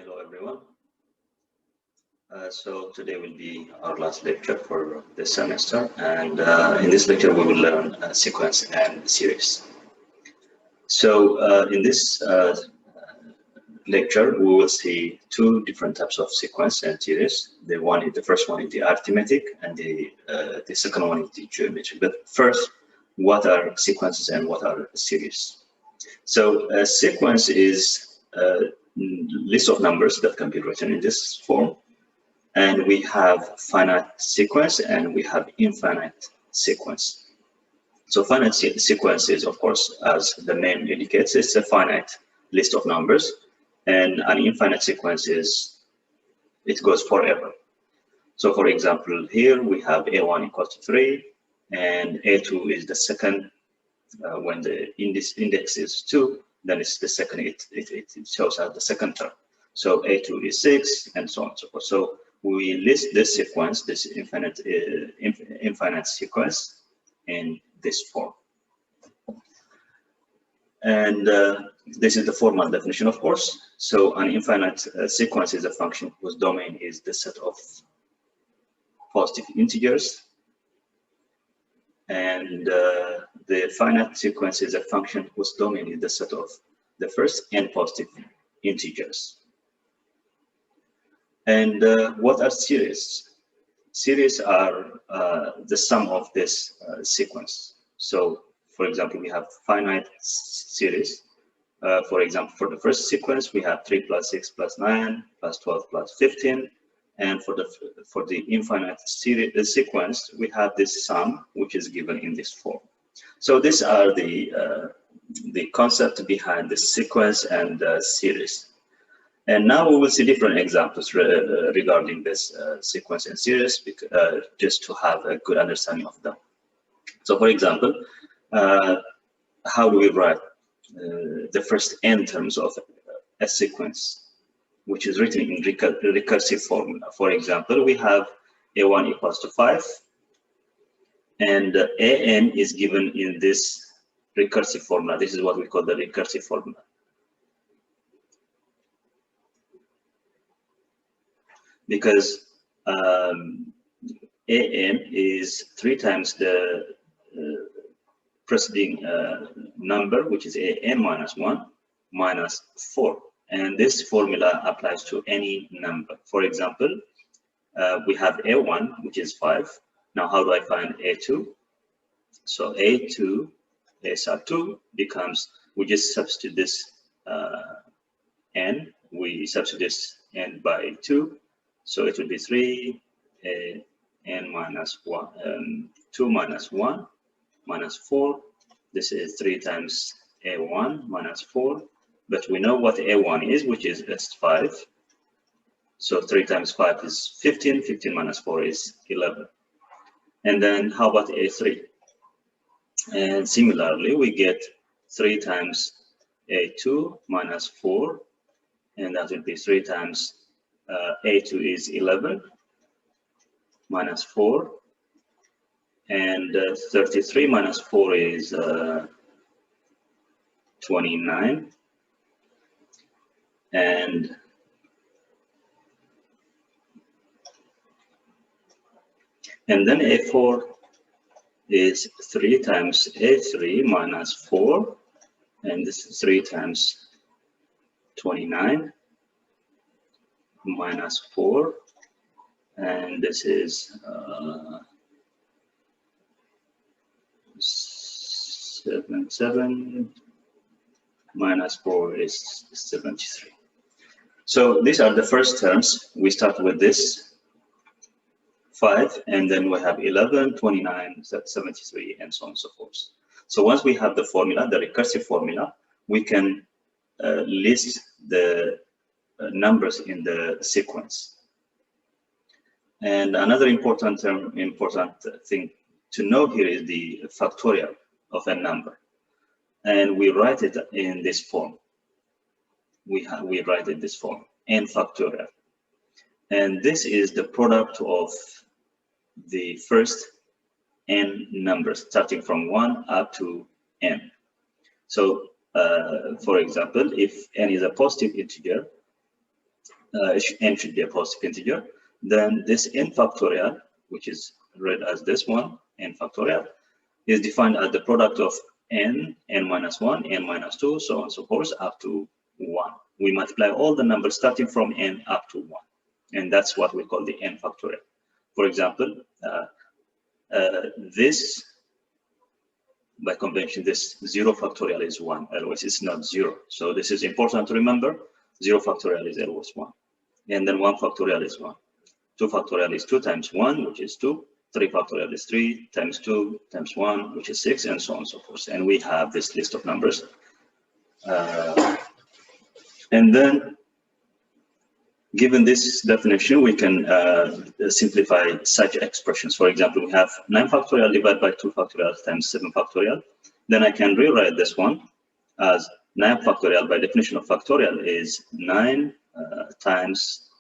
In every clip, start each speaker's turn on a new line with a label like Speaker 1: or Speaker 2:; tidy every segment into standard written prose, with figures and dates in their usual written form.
Speaker 1: Hello everyone. So today will be our last lecture for this semester, and in this lecture we will learn sequence and series. So in this lecture we will see two different types of sequence and series. The first one is the arithmetic, and the second one is the geometry. But first, what are sequences and what are series? So a sequence is a list of numbers that can be written in this form. And we have finite sequence and we have infinite sequence. So finite sequence is, of course, as the name indicates, it's a finite list of numbers. And an infinite sequence is, it goes forever. So for example, here we have A1 equals to 3, and A2 is the second. When the index is 2, then it's the second, it shows as the second term. So A2 is 6, and so on and so forth. So we list this sequence, this infinite sequence, in this form. And this is the formal definition, of course. So an infinite sequence is a function whose domain is the set of positive integers. And the finite sequence is a function whose domain is the set of the first n positive integers. And what are series? Series are the sum of this sequence. So, for example, we have finite series. For example, for the first sequence, we have 3 plus 6 plus 9 plus 12 plus 15. And for the infinite series sequence, we have this sum, which is given in this form. So these are the concept behind the sequence and the series. And now we will see different examples regarding this sequence and series, just to have a good understanding of them. So, for example, how do we write the first n terms of a sequence, which is written in recursive formula? For example, we have A1 equals to 5, and AN is given in this recursive formula. This is what we call the recursive formula. Because AN is 3 times the preceding number, which is AN minus 1 minus 4. And this formula applies to any number. For example, we have A1, which is 5. Now, how do I find A2? So A2, A sub 2 becomes, we just substitute this n, we substitute this n by 2. So it will be 3 n minus 1, 2 minus 1 minus 4. This is 3 times A1 minus 4. But we know what A1 is, which is 5. So 3 times 5 is 15. 15 minus 4 is 11. And then how about A3? And similarly, we get 3 times A2 minus 4. And that will be 3 times A2 is 11 minus 4. And 33 minus 4 is 29. And then A4 is 3 times A3 minus 4, and this is 3 times 29 minus 4, and this is 7 minus 4 is 73. So these are the first terms. We start with this 5, and then we have 11, 29, 73, and so on and so forth. So once we have the formula, the recursive formula, we can list the numbers in the sequence. And another important thing to know here is the factorial of a number. And we write it in this form. We write it in this form, n factorial. And this is the product of the first n numbers, starting from 1 up to n. So, for example, if n is a positive integer, n should be a positive integer. Then this n factorial, which is read as this one, n factorial, is defined as the product of n, n minus 1, n minus 2, so on and so forth, up to 1. We multiply all the numbers starting from n up to 1. And that's what we call the n factorial. For example, this, by convention, this 0 factorial is 1, otherwise it's not 0. So this is important to remember. 0 factorial is always 1. And then 1 factorial is 1. 2 factorial is 2 times 1, which is 2. 3 factorial is 3 times 2 times 1, which is 6, and so on and so forth. And we have this list of numbers. And then, given this definition, we can simplify such expressions. For example, we have 9 factorial divided by 2 factorial times 7 factorial. Then I can rewrite this one as 9 factorial. By definition of factorial is 9 times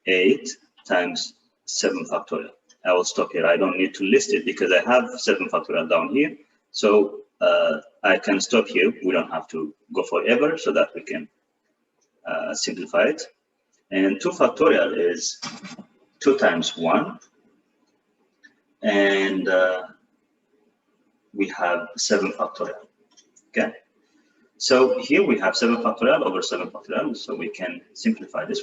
Speaker 1: 8 times 7 factorial. I will stop here. I don't need to list it because I have 7 factorial down here. So I can stop here. We don't have to go forever, so that we can simplify it. And 2 factorial is 2 times 1. And we have 7 factorial. Okay. So here we have 7 factorial over 7 factorial. So we can simplify this.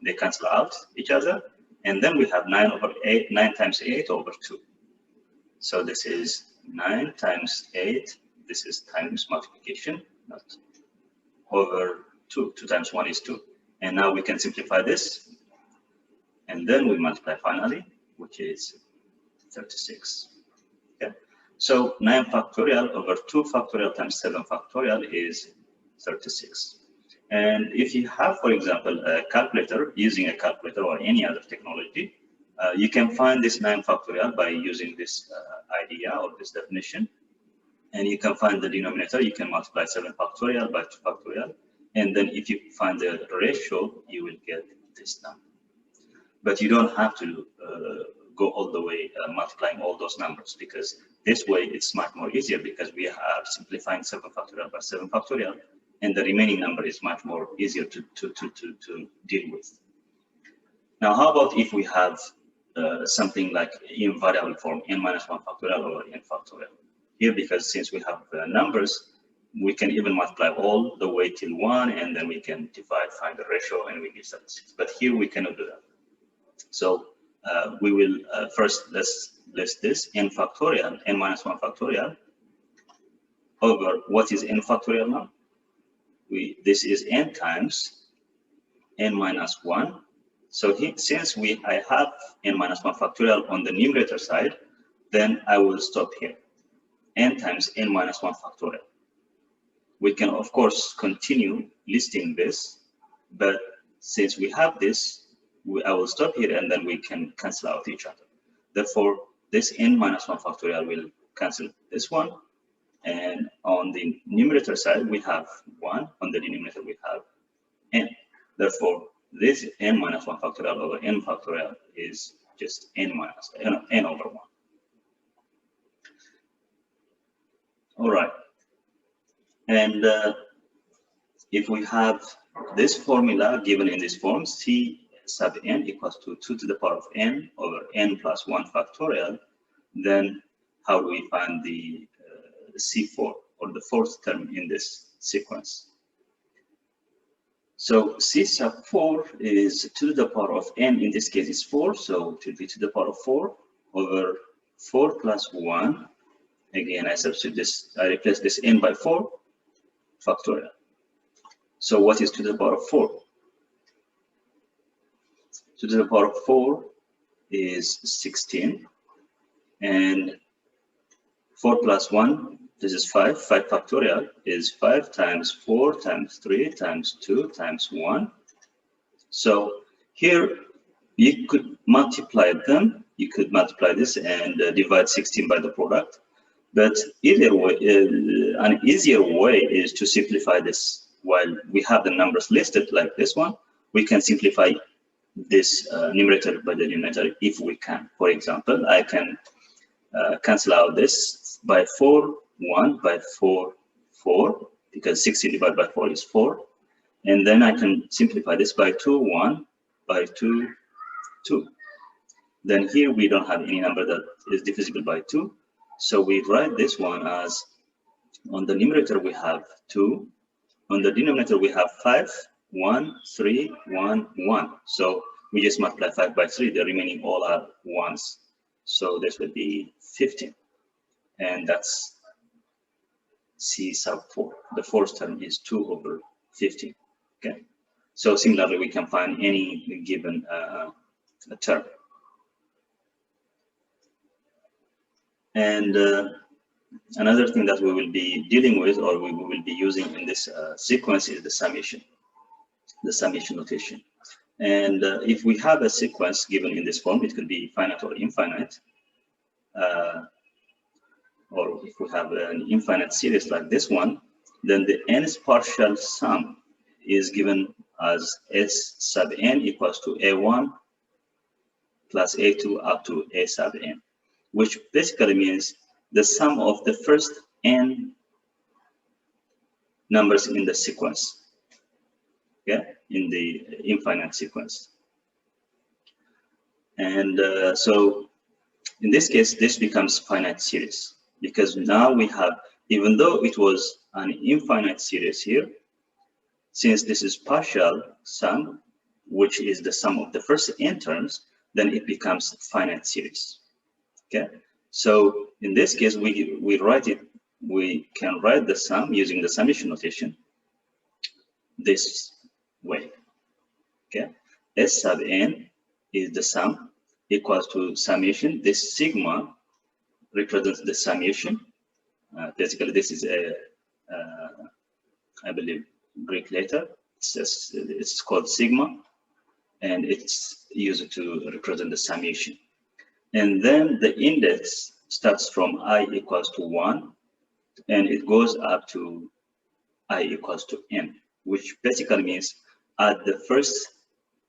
Speaker 1: They cancel out each other. And then we have 9 over 8, 9 times 8 over 2. So this is 9 times 8. This is times multiplication, not over 2. 2 times 1 is 2. And now we can simplify this. And then we multiply finally, which is 36. Okay. So 9 factorial over 2 factorial times 7 factorial is 36. And if you have, for example, a calculator, using a calculator or any other technology, you can find this 9 factorial by using this idea or this definition. And you can find the denominator. You can multiply 7 factorial by 2 factorial. And then if you find the ratio, you will get this number. But you don't have to go all the way multiplying all those numbers, because this way it's much more easier, because we are simplifying 7 factorial by 7 factorial. And the remaining number is much more easier to deal with. Now, how about if we have something like in variable form, n minus 1 factorial or n factorial? Here, because since we have numbers, we can even multiply all the way till 1, and then we can divide, find the ratio, and we get 76. But here we cannot do that. So we will first let's list this n factorial, n minus 1 factorial, over what is n factorial now? This is n times n minus 1. So since I have n minus 1 factorial on the numerator side, then I will stop here. N times n minus 1 factorial. We can, of course, continue listing this, but since we have this, I will stop here, and then we can cancel out each other. Therefore, this n minus 1 factorial will cancel this one. And on the numerator side, we have 1. On the denominator, we have n. Therefore, this n minus 1 factorial over n factorial is just n over 1. All right. And if we have this formula given in this form, C sub n equals to 2 to the power of n over n plus 1 factorial, then how do we find the C4, or the fourth term in this sequence? So C sub 4 is 2 to the power of n, in this case is 4, so it will be to the power of 4 over 4 plus 1. Again, I substitute this, I replace this n by 4 factorial. So what is 2 to the power of 4? 2 to the power of 4 is 16, and 4 plus 1, this is 5. 5 factorial is 5 times 4 times 3 times 2 times 1. So here you could multiply them. You could multiply this and divide 16 by the product. But either way, an easier way is to simplify this. While we have the numbers listed like this one, we can simplify this numerator by the denominator if we can. For example, I can cancel out this by 4, 1 by 4, 4, because 16 divided by 4 is 4. And then I can simplify this by 2, 1, by 2, 2. Then here we don't have any number that is divisible by 2. So we write this one as, on the numerator we have 2, on the denominator we have 5, 1, 3, 1, 1. So we just multiply 5 by 3, the remaining all are 1s. So this would be 15. And that's C sub 4. The fourth term is 2 over 15. Okay. So similarly, we can find any given term. And another thing that we will be dealing with, or we will be using in this sequence, is the summation notation. And if we have a sequence given in this form, it could be finite or infinite. Or if we have an infinite series like this one, then the nth partial sum is given as S sub n equals to A1 plus A2 up to A sub n, which basically means the sum of the first n numbers in the sequence, okay, in the infinite sequence. And so in this case, this becomes finite series, because now we have, even though it was an infinite series here, since this is partial sum, which is the sum of the first n terms, then it becomes finite series. Okay, so in this case, we can write the sum using the summation notation this way. Okay, S sub n is the sum equals to summation. This sigma represents the summation. Basically, this is a I believe Greek letter. It's called sigma, and it's used to represent the summation. And then the index starts from I equals to 1, and it goes up to I equals to n, which basically means add the first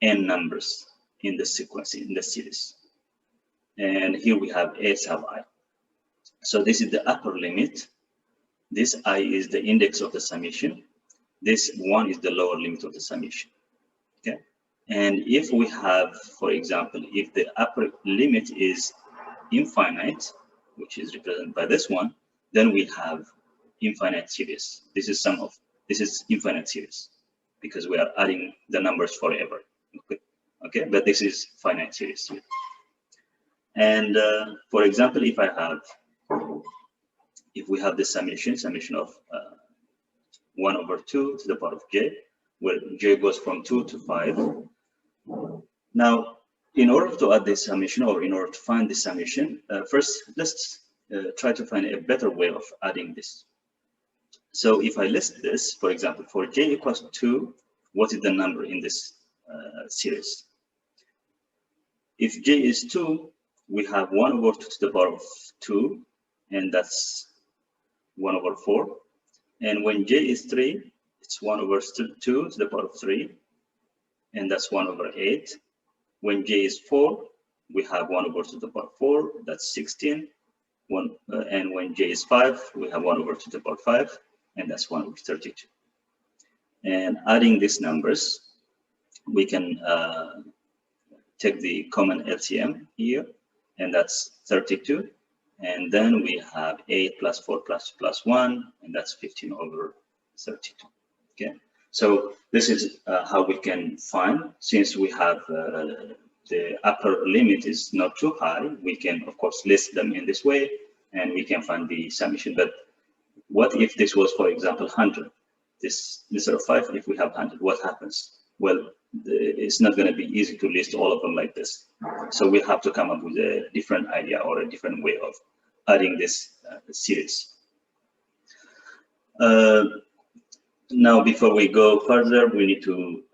Speaker 1: n numbers in the sequence, in the series. And here we have A sub I. So this is the upper limit. This I is the index of the summation. This 1 is the lower limit of the summation. Okay. And if we have, for example, if the upper limit is infinite, which is represented by this one, then we have infinite series. This is infinite series, because we are adding the numbers forever. Okay, but this is finite series. And for example, if we have the summation of 1 over 2 to the power of j, where j goes from 2 to 5. Now, in order to add this summation, or in order to find the summation, first let's try to find a better way of adding this. So if I list this, for example, for j equals 2, what is the number in this series? If j is 2, we have 1 over 2 to the power of 2, and that's 1 over 4. And when j is 3, it's 1 over 2 to the power of 3, and that's 1 over 8. When j is 4, we have 1 over 2 to the power of 4, that's 16. And when j is 5, we have 1 over 2 to the power of 5, and that's 1 over 32. And adding these numbers, we can take the common LCM here, and that's 32. And then we have 8 plus 4 plus 1, and that's 15 over 32. Okay, so this is how we can find, since we have the upper limit is not too high, we can of course list them in this way, and we can find the summation. But what if this was, for example, 100? This instead of 5, if we have 100, what happens? Well, it's not going to be easy to list all of them like this. So we have to come up with a different idea or a different way of adding this series. Now, before we go further, we need to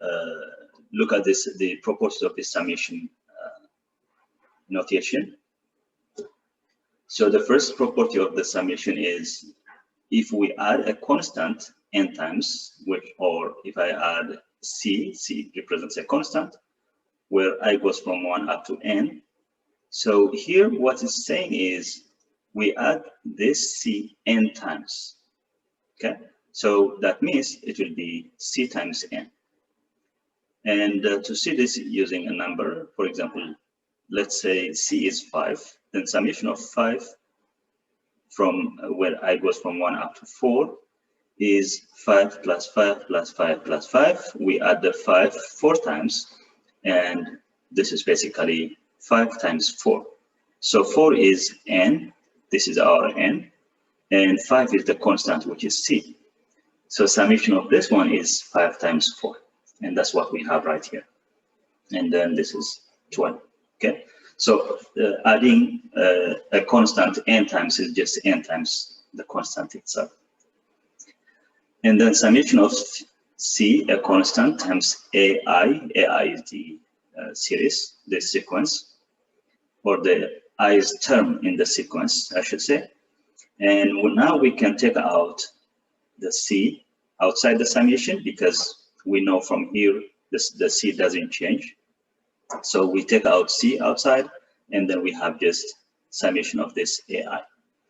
Speaker 1: look at the properties of the summation notation. So the first property of the summation is, if we add a constant n times, or if I add c represents a constant, where I goes from 1 up to n. So here what it's saying is, we add this c n times. Okay, so that means it will be c times n. And to see this using a number, for example, let's say C is 5, then summation of 5 from where I goes from 1 up to 4 is 5 plus 5 plus 5 plus 5. We add the 5 4 times, and this is basically 5 times 4. So 4 is n, this is our n, and 5 is the constant, which is C. So summation of this one is 5 times 4, and that's what we have right here. And then this is 12, okay? So adding a constant n times is just n times the constant itself. And then summation of C, a constant, times AI. AI is the series, the sequence, or the ith term in the sequence, I should say. And now we can take out the C outside the summation, because we know from here the C doesn't change. So we take out C outside, and then we have just summation of this AI.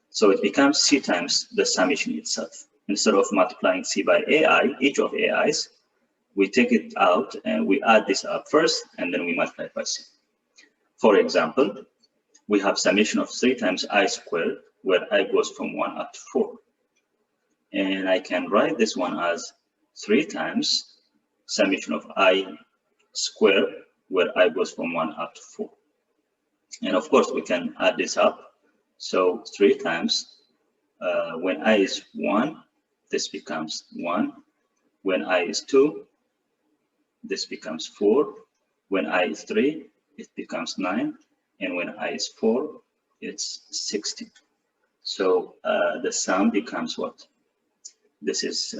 Speaker 1: So it becomes C times the summation itself. Instead of multiplying C by AI, each of AIs, we take it out and we add this up first, and then we multiply it by C. For example, we have summation of 3 times I squared, where I goes from 1 up to 4. And I can write this one as 3 times summation of I squared, where I goes from 1 up to 4. And of course, we can add this up. So 3 times, when I is 1, this becomes 1. When I is 2, this becomes 4. When I is 3, it becomes 9. And when I is 4, it's 16. So the sum becomes what? This is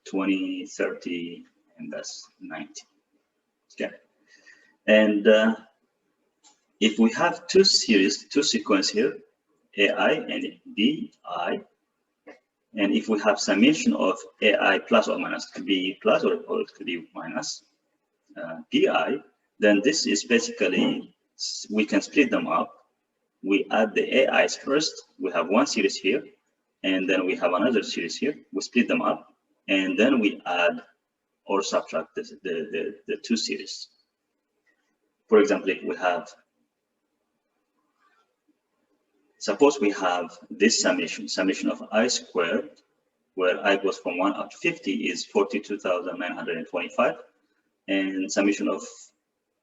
Speaker 1: 20, 30, and that's 90. Okay. And if we have two sequences here, AI and BI, and if we have summation of AI plus or minus, it could be plus or it could be minus BI, then this is basically, we can split them up. We add the AIs first. We have one series here, and then we have another series here. We split them up, and then we add or subtract the two series. For example, if we have, suppose we have this summation of I squared, where I goes from 1 up to 50 is 42,925, and summation of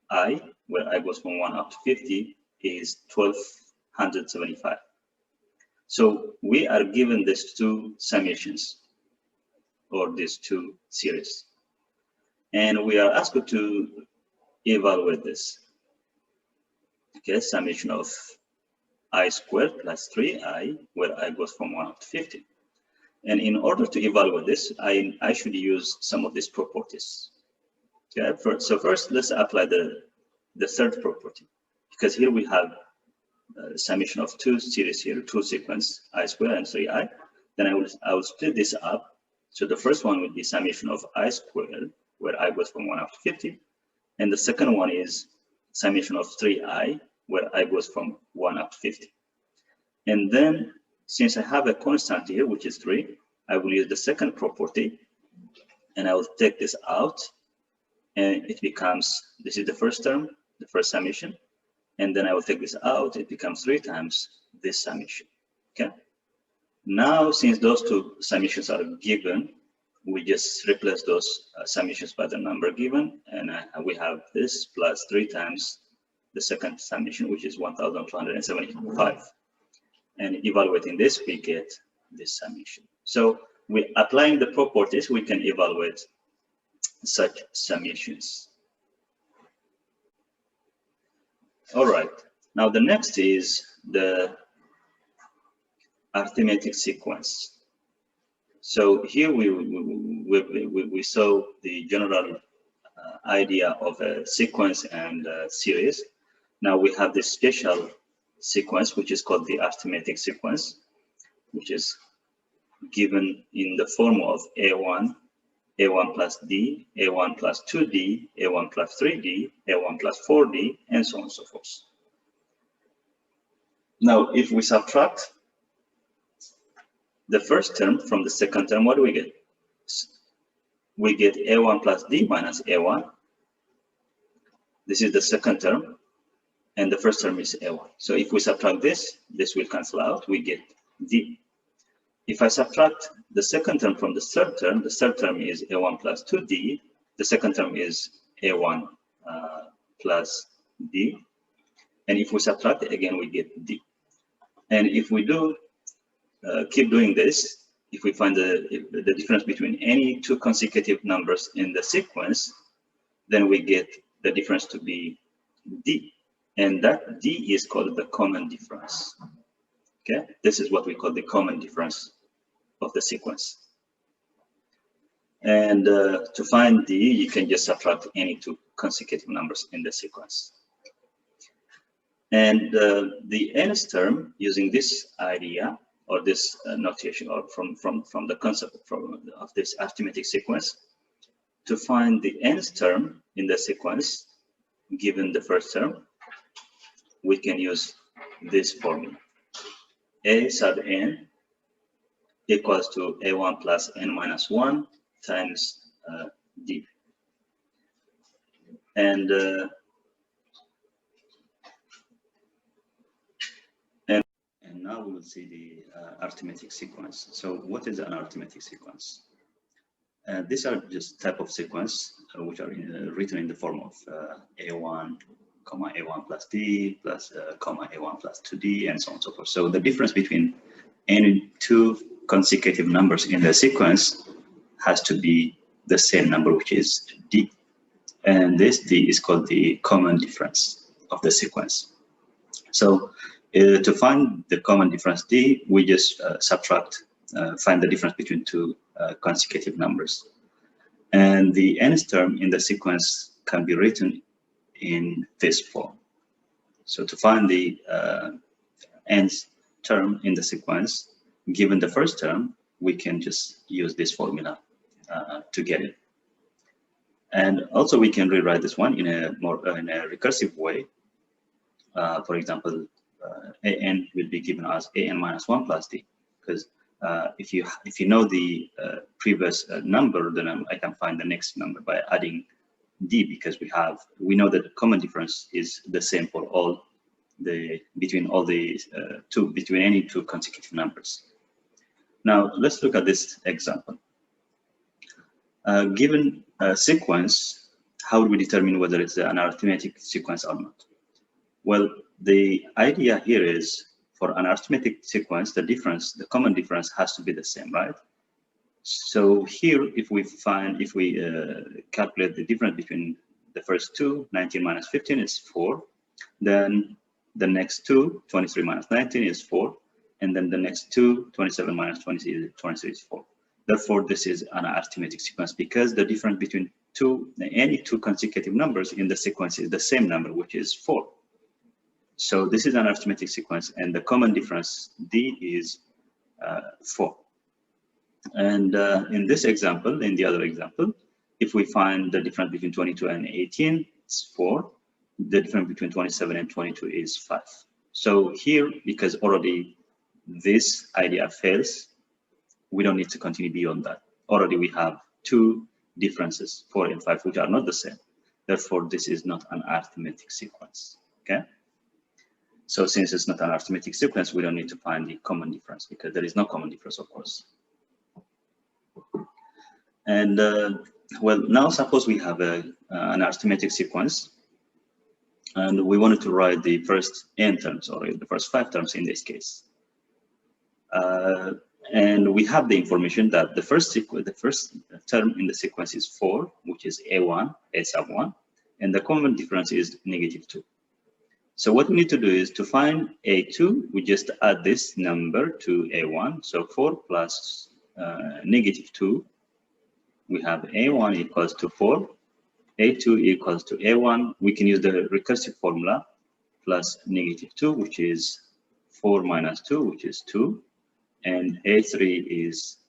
Speaker 1: I, where I goes from 1 up to 50 is 1275. So we are given these two summations, or these two series, and we are asked to evaluate this. Okay, summation of I squared plus 3I, where I goes from 1 up to 50. And in order to evaluate this, I should use some of these properties. Okay, so first let's apply the third property, because here we have summation of two series here, two sequence, I squared and 3I. Then I will split this up. So the first one would be summation of I squared, where I goes from 1 up to 50. And the second one is summation of 3I, where I goes from 1 up to 50. And then, since I have a constant here, which is 3, I will use the second property, and I will take this out, and it becomes, this is the first term, the first summation, and then I will take this out, it becomes 3 times this summation, okay? Now, since those two summations are given, we just replace those summations by the number given, and we have this plus 3 times the second summation, which is 1,275. And evaluating this, we get this summation. So we applying the properties, we can evaluate such summations. All right. Now the next is the arithmetic sequence. So here we saw the general idea of a sequence and a series. Now we have this special sequence, which is called the arithmetic sequence, which is given in the form of A1 plus D, A1 plus 2D, A1 plus 3D, A1 plus 4D, and so on and so forth. Now, if we subtract the first term from the second term, what do we get? We get A1 plus D minus A1, This is the second term, and the first term is A1. So if we subtract this, this will cancel out, we get D. If I subtract the second term from the third term is A1 plus 2D, the second term is A1 plus D, and if we subtract it again, we get D. And if we do keep doing this, if we find the difference between any two consecutive numbers in the sequence, then we get the difference to be D. And that D is called the common difference. Okay, this is what we call the common difference of the sequence. And to find D, you can just subtract any two consecutive numbers in the sequence. And the nth term, using this idea or this notation, or from the concept of this arithmetic sequence, to find the nth term in the sequence, given the first term, we can use this formula. A sub n equals to A1 plus n minus 1 times D. And now we will see the arithmetic sequence. So what is an arithmetic sequence? These are just type of sequence which are written in the form of A1, comma A1 plus D plus comma A1 plus 2D, and so on and so forth. So the difference between any two consecutive numbers in the sequence has to be the same number, which is D. And this D is called the common difference of the sequence. So to find the common difference D, we just find the difference between two consecutive numbers. And the nth term in the sequence can be written in this form. So to find the nth term in the sequence, given the first term, we can just use this formula to get it. And also we can rewrite this one in a recursive way. For example, an will be given as an minus 1 plus d, because if you know the previous number, then I can find the next number by adding d, because we know that the common difference is the same for all between any two consecutive numbers. Now let's look at this example. Given a sequence, how do we determine whether it's an arithmetic sequence or not? Well, the idea here is, for an arithmetic sequence, the common difference has to be the same, right? So here, if we calculate the difference between the first two, 19 minus 15 is 4. Then the next two, 23 minus 19 is 4. And then the next two, 27 minus 23 is 4. Therefore, this is an arithmetic sequence because the difference between any two consecutive numbers in the sequence is the same number, which is 4. So this is an arithmetic sequence, and the common difference D is 4. And in this example, in the other example, if we find the difference between 22 and 18, it's 4. The difference between 27 and 22 is 5. So here, because already this idea fails, we don't need to continue beyond that. Already we have two differences, 4 and 5, which are not the same. Therefore, this is not an arithmetic sequence. Okay. So since it's not an arithmetic sequence, we don't need to find the common difference, because there is no common difference, of course. And well, now suppose we have an arithmetic sequence, and we wanted to write the first n terms, or the first 5 terms in this case. And we have the information that the first term in the sequence is 4, which is A1, A sub 1, and the common difference is -2. So what we need to do is to find A2, we just add this number to A1. So 4 plus -2, we have A1 equals to 4, A2 equals to A1. We can use the recursive formula, plus -2, which is 4 minus 2, which is 2. And A3 is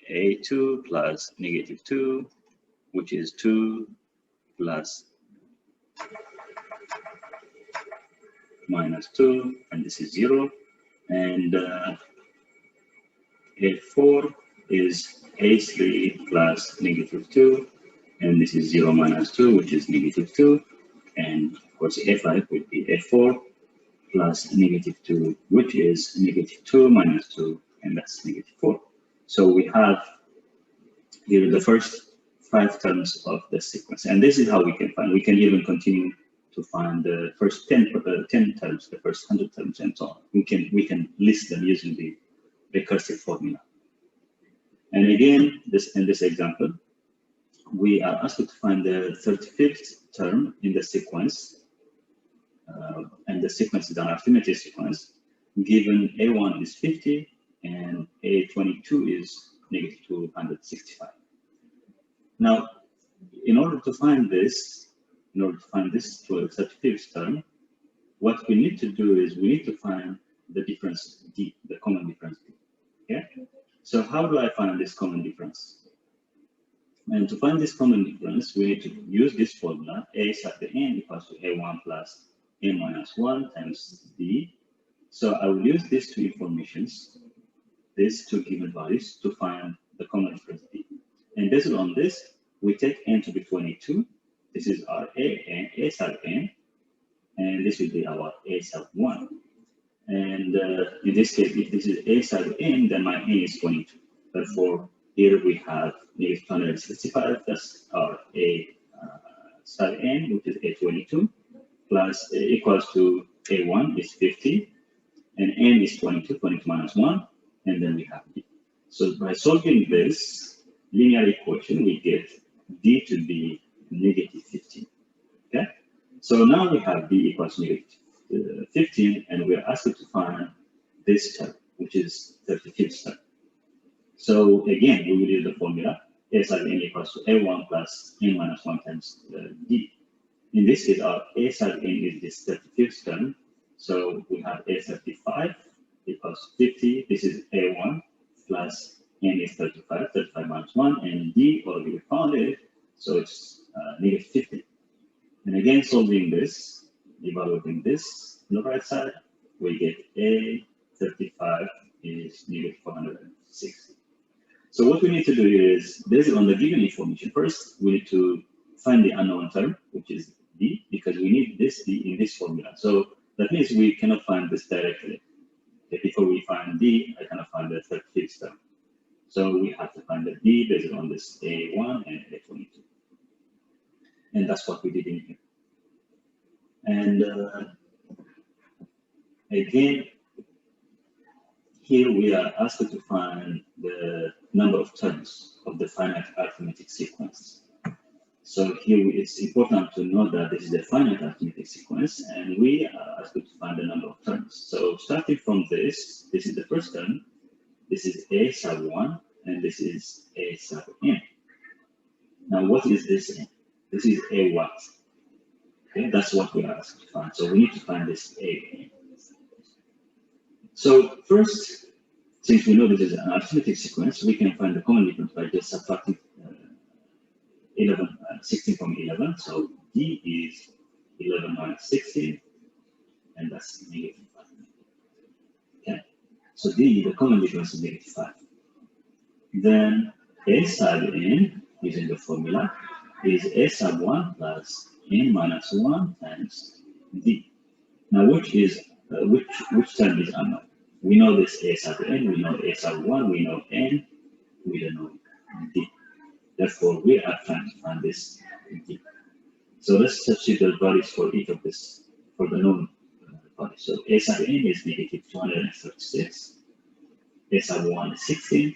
Speaker 1: A2 plus -2, which is 2 plus -2, and this is 0. And A4 is A3 plus -2, and this is 0 minus 2, which is -2. And of course, A5 would be A4 plus -2, which is -2 minus 2, and that's -4. So we have here the first 5 terms of the sequence. And this is how we can find. We can even continue to find the first 10 terms, the first 100 terms, and so on. We can list them using the recursive formula. And again, in this example, we are asked to find the 35th term in the sequence, and the sequence is an arithmetic sequence, given A1 is 50 and A22 is -265. Now, in order to find this 35th term, what we need to do is we need to find the difference D, the common difference D. Okay? So how do I find this common difference? And to find this common difference, we need to use this formula, A sub the n equals to A1 plus n minus 1 times D. So I will use these two informations, these two given values, to find the common difference D. And based on this, we take n to be 22. This is our A sub n, and this will be our A sub 1. And in this case, if this is A sub n, then my n is 22. Therefore, here we have -265, that's our A sub n, which is A22, plus equals to A1 is 50, and n is 22, 22 minus 1, and then we have D. So by solving this linear equation, we get D to be -15. Okay? So now we have D equals -15, and we're asked to find this term, which is 35th term. So again, we will use the formula A sub n equals to A1 plus n minus 1 times D. In this case, our A sub n is this 35th term. So we have A35 equals 50. This is A1 plus n is 35, 35 minus 1, and D already found it. So it's -50. And again, solving this, evaluating this on the right side, we get A35 is -460. So what we need to do is, based on the given information, first we need to find the unknown term, which is D, because we need this D in this formula. So that means we cannot find this directly. Before we find D, I cannot find the 35th term. So we have to find the D based on this A1 and A22. And that's what we did in here. And again, here we are asked to find the number of terms of the finite arithmetic sequence. So here it's important to know that this is a finite arithmetic sequence, and we are asked to find the number of terms. So starting from this is the first term, this is A sub 1, and this is A sub n. Now what is this n? This is A what? Okay, that's what we are asked to find. So we need to find this A. So first, since we know this is an arithmetic sequence, we can find the common difference by just subtracting 16 from 11. So D is 11 minus 16, and that's -5. Okay, so D, the common difference is -5. Then A sub n, using the formula, is A sub 1 plus n minus 1 times D. Now, which term is unknown? We know this A sub n, we know A sub 1, we know n, we don't know D. Therefore, we are trying to find this D. So let's substitute the values for each of this, for the known values. So A sub n is -236, A sub 1 is 16,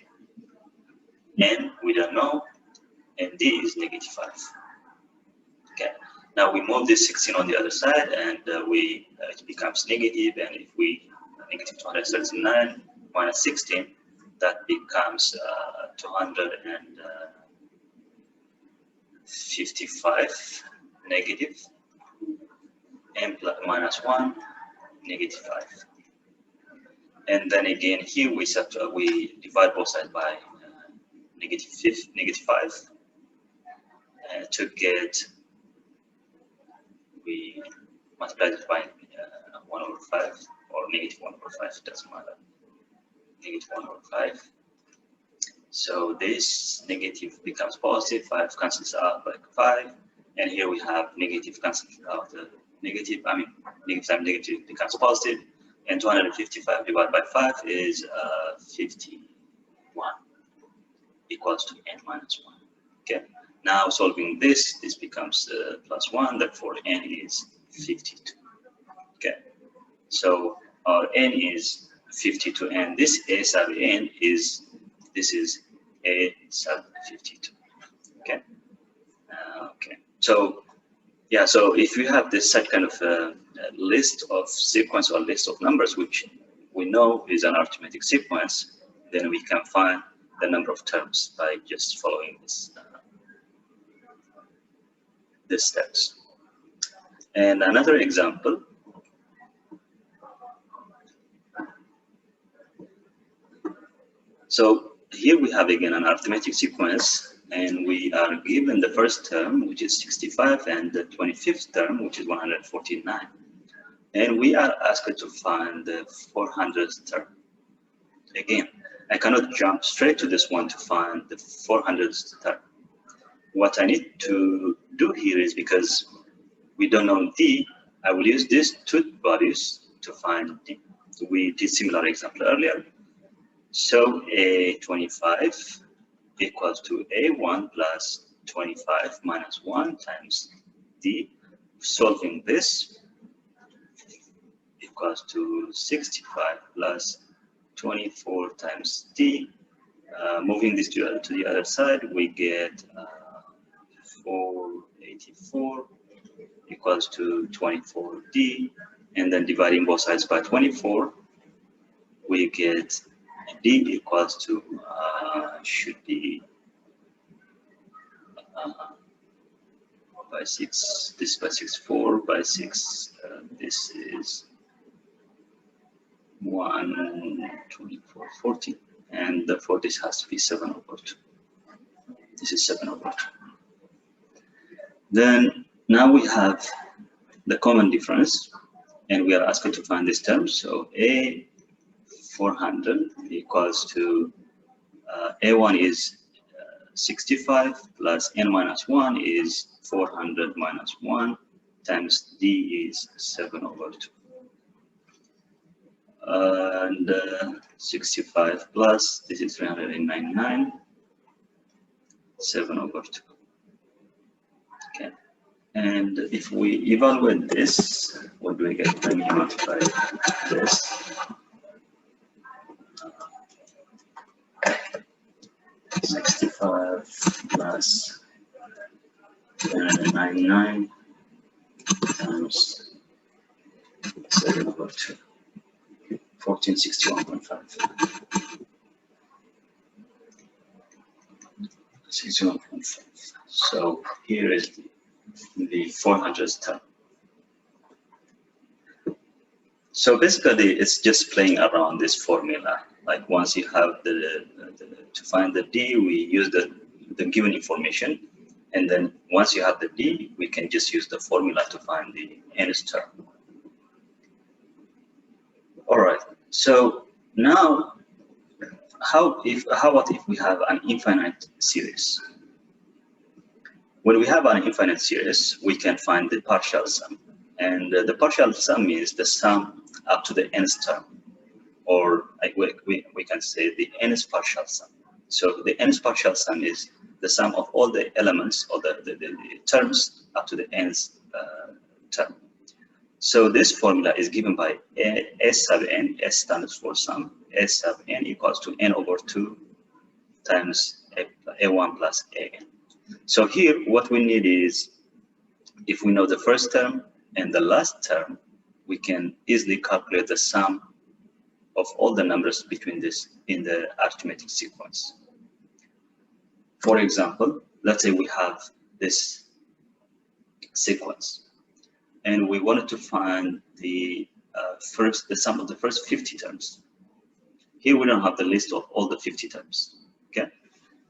Speaker 1: n we don't know, and D is -5. Okay. Now we move this 16 on the other side, and it becomes negative. And if we -239 minus 16, that becomes 255 negative, n plus minus 1 -5. And then again here we divide both sides by -5 to get. We multiply it by 1/5 or -1/5, doesn't matter. -1/5. So this negative becomes positive, 5 cancels out by 5, and here we have negative cancel out negative. I mean, negative times negative becomes positive, and 255 divided by 5 is 51 equals to n minus 1. Okay. Now solving this becomes plus 1. Therefore, n is 52. Okay. So our n is 52, and this a sub n is a sub 52. Okay. Okay. So yeah. So if you have this set kind of list of sequence or list of numbers which we know is an arithmetic sequence, then we can find the number of terms by just following these steps. And another example. So here we have again an arithmetic sequence, and we are given the first term, which is 65, and the 25th term, which is 149. And we are asked to find the 400th term. Again, I cannot jump straight to this one to find the 400th term. What I need to do here is, because we don't know d, I will use these two values to find d. We did similar example earlier. So a25 equals to a1 plus 25 minus 1 times d. Solving this equals to 65 plus 24 times d. Moving this to the other side, we get 484 equals to 24d, and then dividing both sides by 24, we get d equals to should be by 6. This by 6, 4 by 6. This is 124, 40, and therefore this has to be 7 over 2. This is 7 over 2. Then now we have the common difference, and we are asked to find this term. So a 400 equals to a1 is 65 plus n minus 1 is 400 minus 1 times d is 7 over 2. And 65 plus, this is 399, 7 over 2. Okay. And if we evaluate this, what do we get when we multiply this? 65 plus 399 times 7 over 2. 1461.5. 61.5. So here is the 400th term. So basically, it's just playing around this formula. Like once you have to find the d, we use the given information, and then once you have the d, we can just use the formula to find the nth term. All right. So now, how about if we have an infinite series? When we have an infinite series, we can find the partial sum, and the partial sum is the sum up to the nth term, or like we can say the nth partial sum. So the nth partial sum is the sum of all the elements or the terms up to the nth term. So this formula is given by S sub n. S stands for sum. S sub n equals to n over 2 times a1 plus an. So here, what we need is, if we know the first term and the last term, we can easily calculate the sum of all the numbers between this in the arithmetic sequence. For example, let's say we have this sequence, and we wanted to find the sum of the first 50 terms. Here we don't have the list of all the 50 terms. Okay,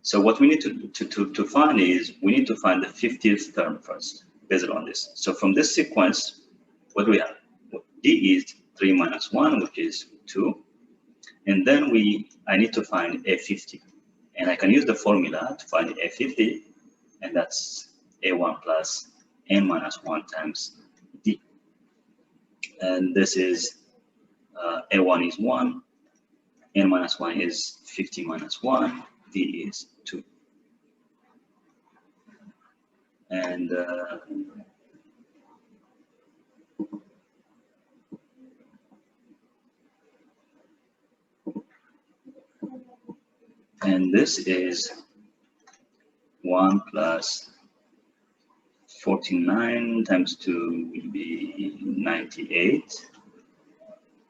Speaker 1: so what we need to find is, we need to find the 50th term first, based on this. So from this sequence, what do we have? D is 3 minus 1, which is 2, and then I need to find a50, and I can use the formula to find a50, and that's a1 plus n minus 1 times d. And this is a1 is 1, n minus 1 is 50 minus 1, d is 2. And this is 1 plus 49 times 2 will be 98,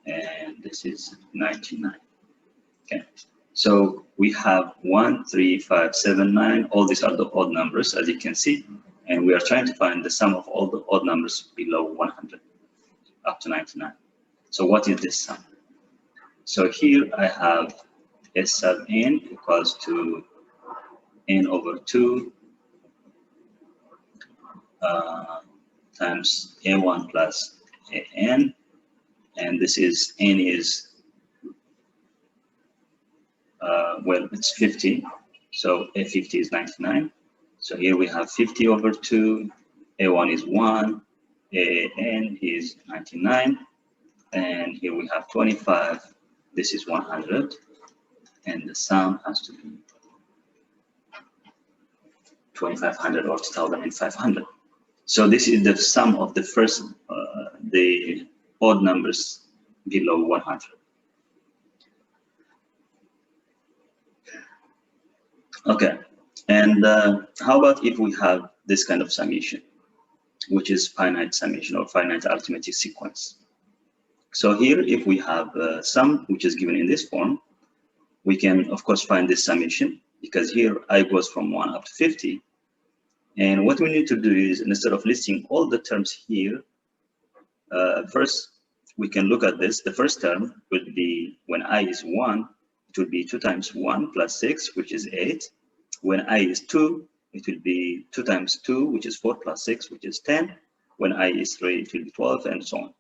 Speaker 1: and this is 99. Okay, so we have 1, 3, 5, 7, 9. All these are the odd numbers, as you can see, and we are trying to find the sum of all the odd numbers below 100 up to 99. So what is this sum? So here I have S sub n equals to n over 2 times a1 plus an, and this is n is well, it's 50, so a50 is 99. So here we have 50 over 2, a1 is 1, an is 99, and here we have 25, this is 100, and the sum has to be 2500 or 2500. So this is the sum of the first, the odd numbers below 100. Okay, and how about if we have this kind of summation, which is finite summation or finite arithmetic sequence? So here, if we have a sum which is given in this form, we can of course find this summation, because here I goes from 1 up to 50. And what we need to do is, instead of listing all the terms here, first we can look at this. The first term will be, when I is 1, it will be 2 times 1 plus 6, which is 8. When I is 2, it will be 2 times 2, which is 4 plus 6, which is 10. When I is 3, it will be 12, and so on.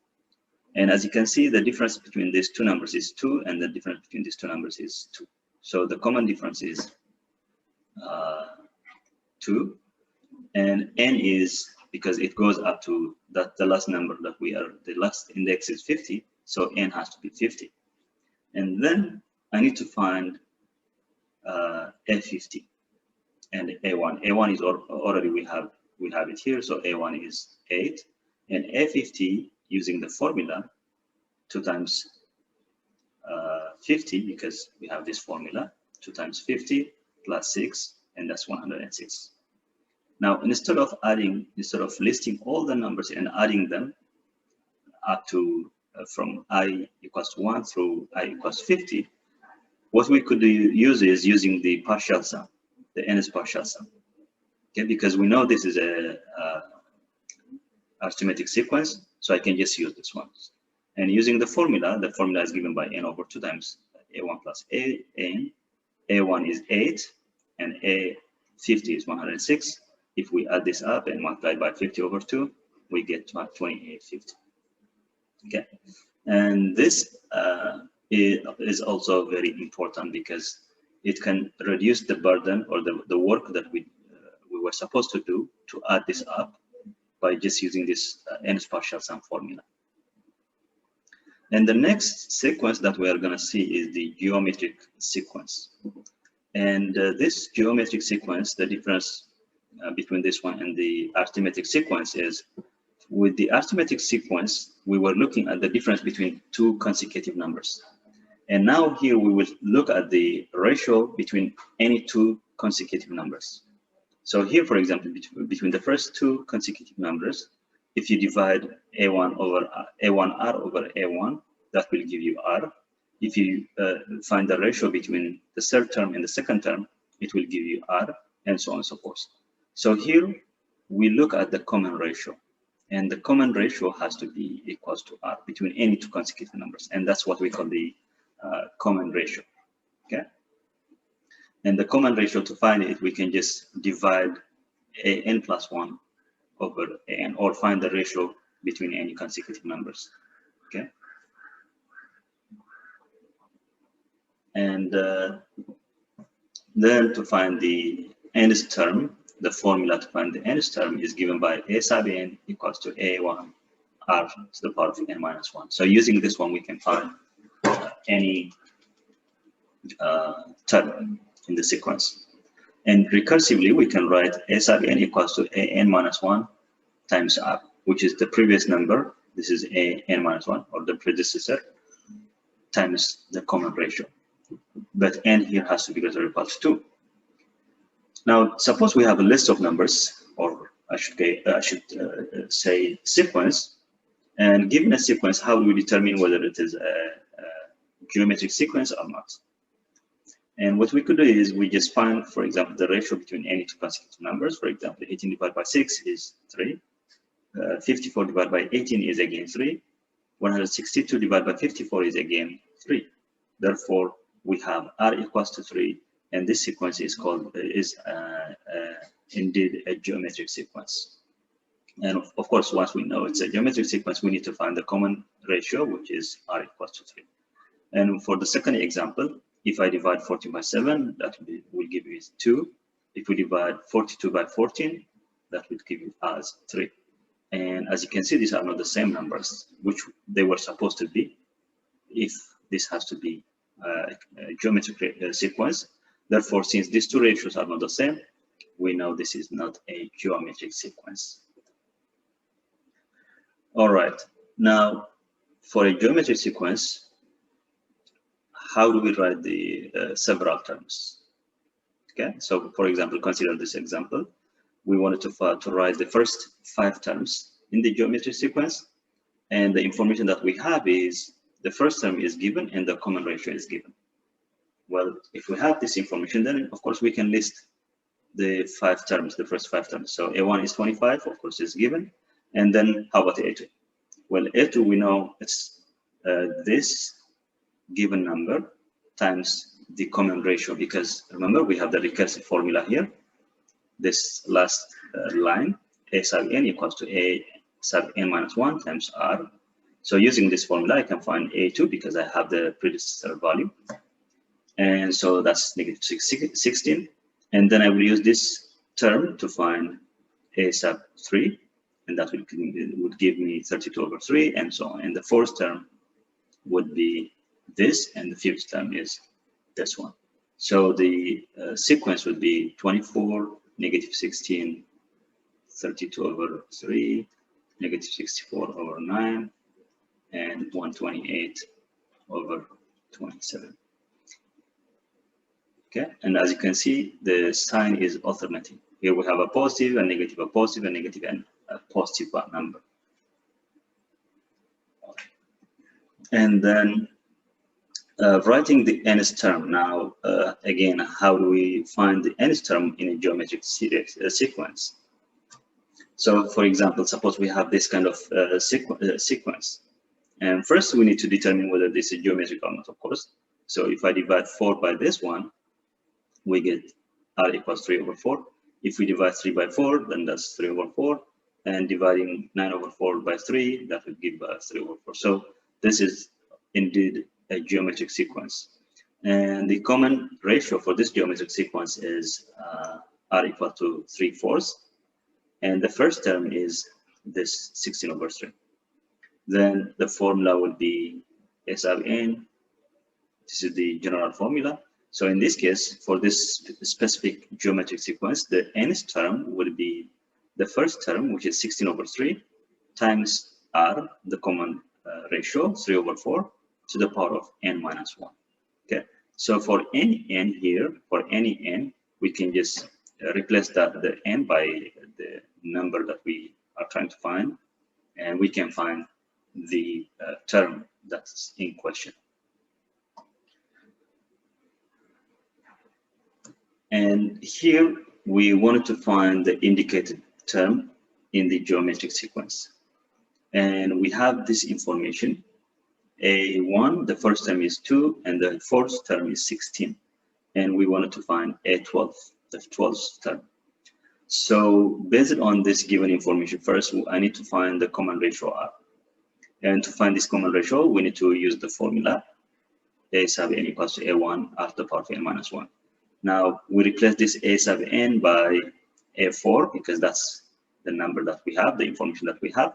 Speaker 1: And as you can see, the difference between these two numbers is 2, and the difference between these two numbers is 2. So the common difference is 2. And n is, because it goes up to that, the last number that we are, the last index is 50, so n has to be 50. And then I need to find a50 and a1. a1 is already, we have it here, so a1 is 8, and a50, using the formula 2 times 50, because we have this formula, 2 times 50 plus 6, and that's 106. Now, instead of listing all the numbers and adding them up to from I equals 1 through I equals 50, what we could use is using the partial sum, the nth partial sum. Okay, because we know this is a arithmetic sequence, so I can just use this one. And using the formula is given by n over 2 times a1 plus an. a1 is 8, and a50 is 106. If we add this up and multiply by 50 over 2, we get 2850. Okay, and this is also very important, because it can reduce the burden or the work that we were supposed to do to add this up by just using this nth partial sum formula. And the next sequence that we are going to see is the geometric sequence. And this geometric sequence, the difference between this one and the arithmetic sequence is, with the arithmetic sequence, we were looking at the difference between two consecutive numbers. And now here we will look at the ratio between any two consecutive numbers. So here, for example, between the first two consecutive numbers, if you divide a1 over a1r over a1, that will give you r. If you find the ratio between the third term and the second term, it will give you r, and so on and so forth. So here we look at the common ratio, and the common ratio has to be equals to r between any two consecutive numbers, and that's what we call the common ratio. Okay, and the common ratio, to find it, we can just divide an plus 1 over an, or find the ratio between any consecutive numbers. Okay, and then to find the nth term, the formula to find the nth term is given by a sub n equals to a1 r to the power of n minus 1. So using this one, we can find any term in the sequence. And recursively, we can write a sub n equals to a n minus 1 times r, which is the previous number. This is a n minus 1, or the predecessor, times the common ratio. But n here has to be greater or equal to 2. Now, suppose we have a list of numbers, or I should say sequence. And given a sequence, how do we determine whether it is a geometric sequence or not? And what we could do is we just find, for example, the ratio between any two consecutive numbers. For example, 18 divided by 6 is 3. 54 divided by 18 is again 3. 162 divided by 54 is again 3. Therefore, we have r equals to 3, and this sequence is called indeed a geometric sequence. And of course, once we know it's a geometric sequence, we need to find the common ratio, which is r equals to 3. And for the second example, if I divide 14 by 7, that will give you 2. If we divide 42 by 14, that will give you us 3. And as you can see, these are not the same numbers, which they were supposed to be if this has to be a geometric sequence. Therefore, since these two ratios are not the same, we know this is not a geometric sequence. All right, now for a geometric sequence, how do we write the several terms? Okay, so for example, consider this example. We wanted to write the first 5 terms in the geometric sequence, and the information that we have is the first term is given and the common ratio is given. Well, if we have this information, then of course we can list the 5 terms, the first 5 terms. So a1 is 25, of course, is given. And then how about a2? Well, a2, we know it's this given number times the common ratio, because remember, we have the recursive formula here. This last line, a sub n equals to a sub n minus 1 times r. So using this formula, I can find a2 because I have the predecessor value. And so that's negative 16. And then I will use this term to find a sub 3. And that would give me 32 over 3, and so on. And the fourth term would be this, and the fifth term is this one. So the sequence would be 24, negative 16, 32 over 3, negative 64 over 9, and 128 over 27. Okay, and as you can see, the sign is alternating. Here we have a positive, a negative, a positive, a negative, and a positive number. And then writing the nth term. Now, again, how do we find the nth term in a geometric sequence? So, for example, suppose we have this kind of sequence. And first, we need to determine whether this is geometric or not, of course. So if I divide 4 by this one, we get r equals 3 over 4. If we divide 3 by 4, then that's 3 over 4. And dividing 9 over 4 by 3, that would give us 3 over 4. So this is indeed a geometric sequence. And the common ratio for this geometric sequence is r equal to 3/4. And the first term is this 16 over 3. Then the formula will be a sub n. This is the general formula. So in this case, for this specific geometric sequence, the nth term will be the first term, which is 16 over 3, times r, the common ratio, 3 over 4, to the power of n minus 1. Okay, so for any n here, for any n, we can just replace the n by the number that we are trying to find, and we can find the term that's in question. And here we wanted to find the indicated term in the geometric sequence. And we have this information. A1, the first term is 2, and the fourth term is 16. And we wanted to find A12, the 12th term. So based on this given information, first, I need to find the common ratio R. And to find this common ratio, we need to use the formula A sub n equals to A1 r to the power of n minus 1. Now, we replace this a sub n by A4 because that's the number that we have, the information that we have,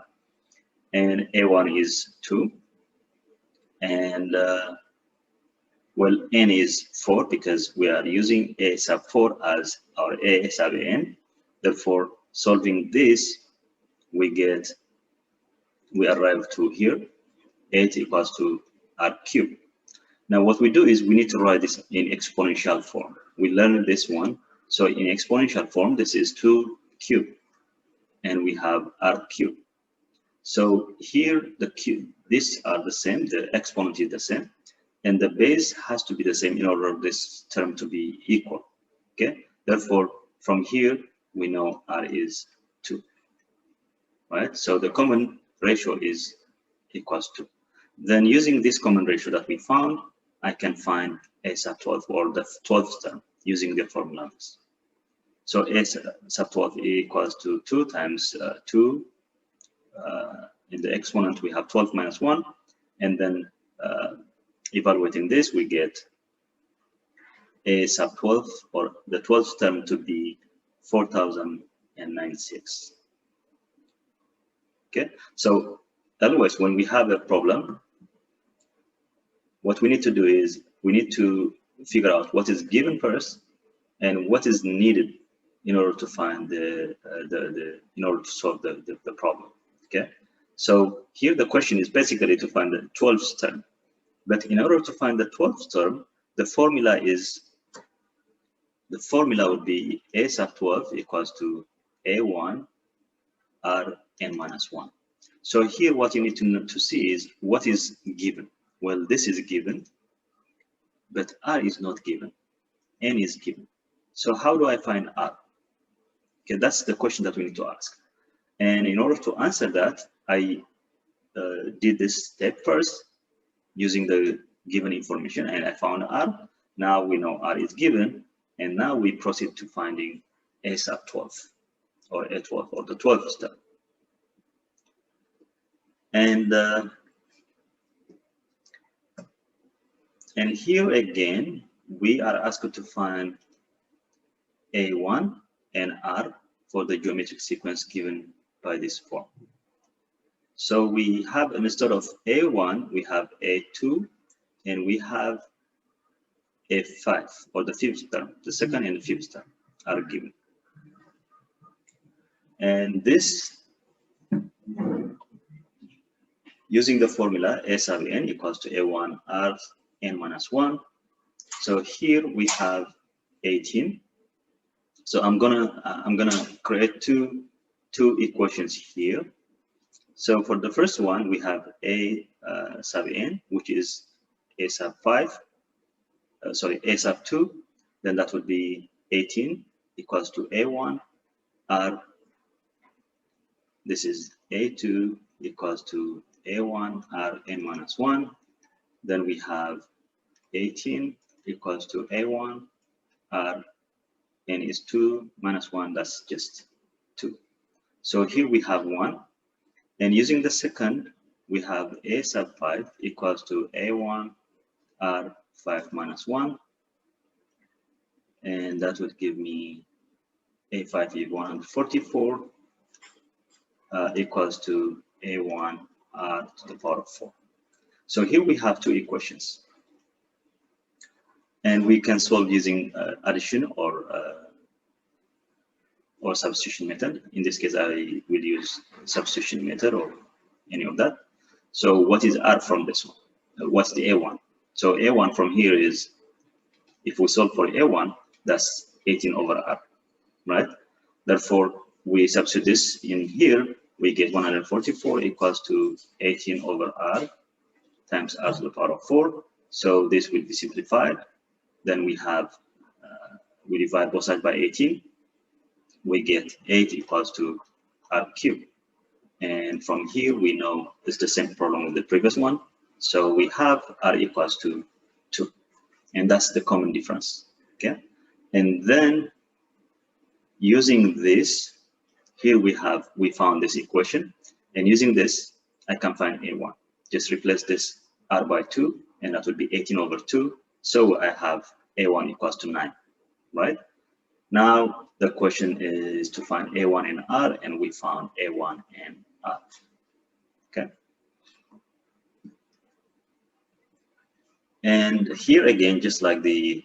Speaker 1: and A1 is 2, and well, n is 4 because we are using a sub 4 as our a sub n. Therefore, solving this, we arrive to here, 8 equals to r cubed. Now, what we do is we need to write this in exponential form. We learned this one. So in exponential form, this is 2 cubed, and we have r cubed. So here, the cube, these are the same, the exponent is the same, and the base has to be the same in order for this term to be equal, okay? Therefore, from here, we know r is 2, right? So the common ratio is equals 2. Then using this common ratio that we found, I can find a sub 12 or the 12th term using the formulas. So a sub 12 equals to 2 times 2. In the exponent, we have 12 minus 1. And then evaluating this, we get a sub 12 or the 12th term to be 4096. Okay, so otherwise, when we have a problem, what we need to do is we need to figure out what is given first and what is needed in order to find in order to solve the problem. Okay, so here the question is basically to find the 12th term, but in order to find the 12th term, the formula would be a sub 12 equals to a1 r n minus 1. So here what you need to see is what is given. Well, this is given, but r is not given, n is given. So how do I find r? Okay, that's the question that we need to ask. And in order to answer that, I did this step first using the given information, and I found r. Now we know r is given, and now we proceed to finding a sub 12 or a12 or the 12th term. And here again, we are asked to find a1 and r for the geometric sequence given by this form. So we have, instead of a1, we have a2, and we have a5 or the 5th term. The second and the 5th term are given. And this, using the formula a sub n equals to a1 r n minus 1. So here we have 18. So I'm gonna create two equations here. So for the first one, we have a sub n, which is a sub 5. A sub 2. Then that would be 18 equals to a1 r. This is a2 equals to a1 r n minus 1. Then we have 18 equals to a1 r n is 2 minus 1, that's just 2. So here we have 1. And using the second, we have a sub 5 equals to a1 r 5 minus 1. And that would give me a5 is 144 equals to a1 r to the power of 4. So here we have two equations. And we can solve using addition or substitution method. In this case, I will use substitution method or any of that. So what is r from this one? What's the a1? So a1 from here is, if we solve for a1, that's 18 over r, right? Therefore, we substitute this in here, we get 144 equals to 18 over r times r to the power of 4. So this will be simplified. Then we have, we divide both sides by 18. We get 8 equals to r cubed. And from here, we know it's the same problem with the previous one. So we have r equals to 2. And that's the common difference, okay? And then using this, here we found this equation. And using this, I can find a1. Just replace this r by 2, and that would be 18 over 2. So I have a1 equals to 9, right? Now, The question is to find A1 and R, and we found A1 and R. Okay. And here again, just like the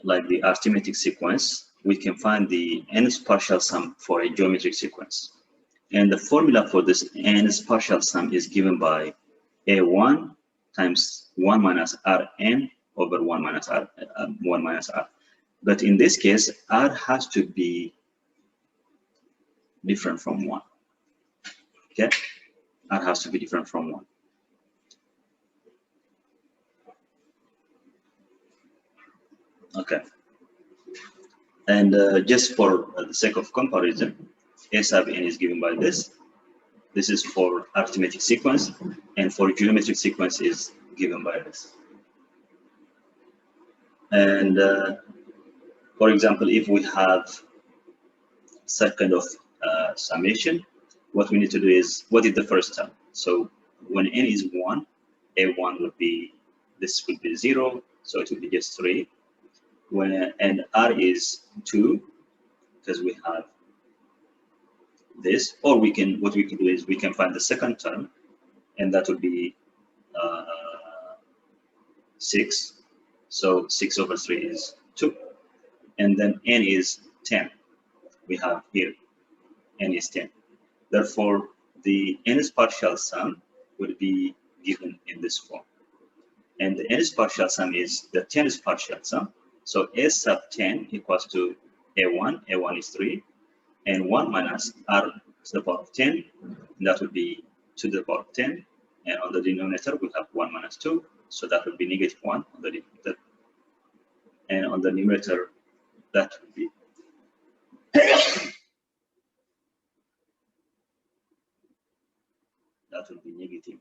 Speaker 1: arithmetic sequence, we can find the nth partial sum for a geometric sequence. And the formula for this nth partial sum is given by A1 times 1 minus Rn over 1 minus R, 1 minus R. But in this case, R has to be different from 1. Okay? R has to be different from 1. Okay. And just for the sake of comparison, A sub n is given by this. This is for arithmetic sequence, and for geometric sequence is given by this. And for example, if we have such kind of summation, what we need to do is, what is the first term? So when n is 1, A1 would be, this would be 0, so it would be just 3. And R is 2, because we have this, or we can, what we can do is we can find the second term, and that would be 6. So 6 over 3 is 2. And then n is 10. We have here, n is 10. Therefore, the nth partial sum would be given in this form. And the nth partial sum is the 10th partial sum. So A sub 10 equals to A1. A1 is 3. And 1 minus R to the power of 10. And that would be to the power of 10. And on the denominator, we have 1 minus 2. So that would be negative 1 on the denominator. And on the numerator, that would be negative.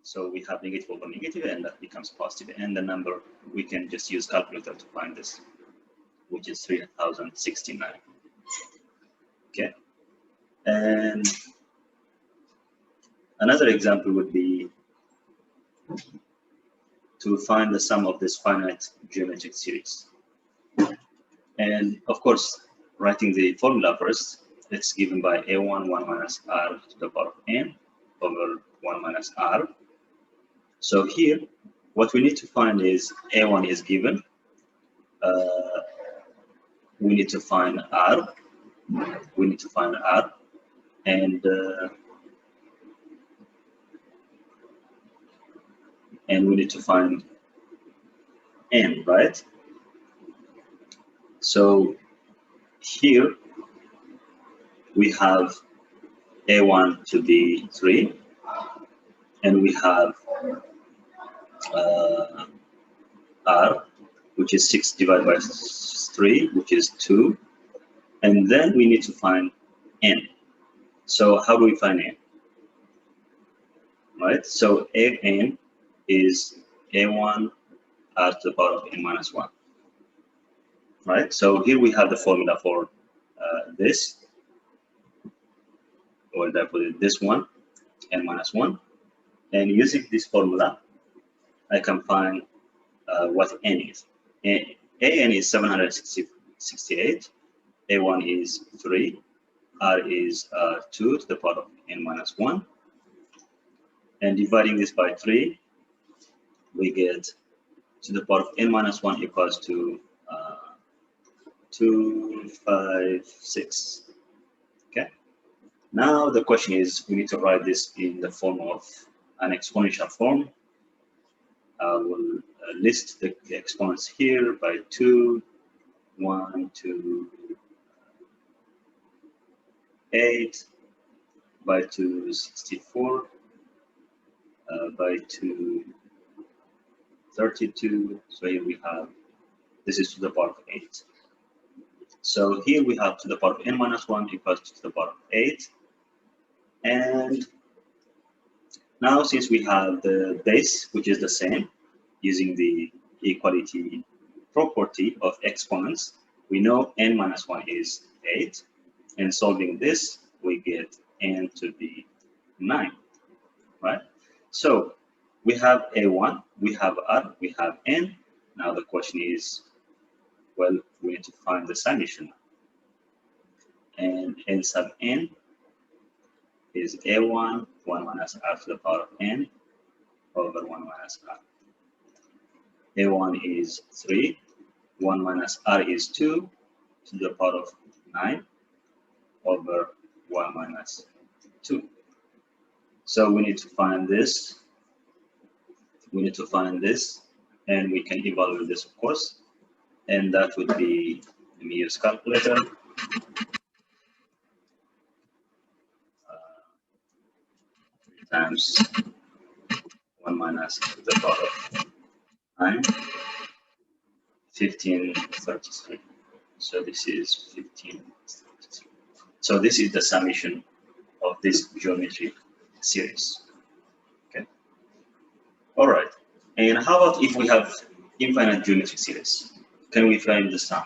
Speaker 1: So we have negative over negative, and that becomes positive. And the number, we can just use calculator to find this, which is 3069. Okay. And another example would be to find the sum of this finite geometric series. And of course, writing the formula first, it's given by A1 1 minus R to the power of n over 1 minus R. So here, what we need to find is A1 is given. We need to find R. We need to find R. And we need to find n, right? So here we have A1 to be 3, and we have R, which is 6 divided by 3, which is 2, and then we need to find n. So how do we find n? Right, so an is A1 R to the power of n minus 1. Right, so here we have the formula for this, or therefore this one, n minus 1. And using this formula, I can find what n is. An is 768, A1 is 3, R is 2 to the power of n minus 1. And dividing this by 3, we get to the power of n minus 1 equals to 256. Okay. Now the question is, we need to write this in the form of an exponential form. I will list the exponents here by 2, 1, 2, 8, by 2, 64, by 2, 32. So here we have, this is to the power of 8. So here we have to the power of n minus 1 equals to the power of 8. And now, since we have the base, which is the same, using the equality property of exponents, we know n minus 1 is 8. And solving this, we get n to be 9, right? So we have A1, we have R, we have n. Now the question is, well, we need to find the summation. and n sub n is a1 1 minus r to the power of n over 1 minus r. a1 is 3, 1 minus r is 2 to the power of 9 over 1 minus 2. So we need to find this. We need to find this, and we can evaluate this, of course. And that would be, let me use calculator. Times 1 minus the power of 9, 1533. So this is 1533. So this is the summation of this geometric series. Okay. All right. And how about if we have infinite geometric series? Can we find the sum?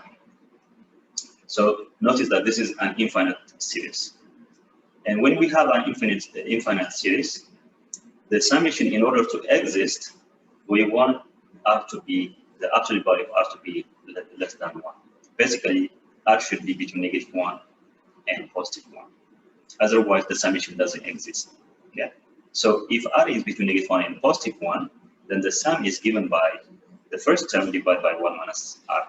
Speaker 1: So notice that this is an infinite series. And when we have an infinite series, the summation, in order to exist, we want r to be, the absolute value of r to be less than 1. Basically, r should be between -1 and +1. Otherwise, the summation doesn't exist. Okay? So if r is between -1 and +1, then the sum is given by the first term divided by 1 minus r.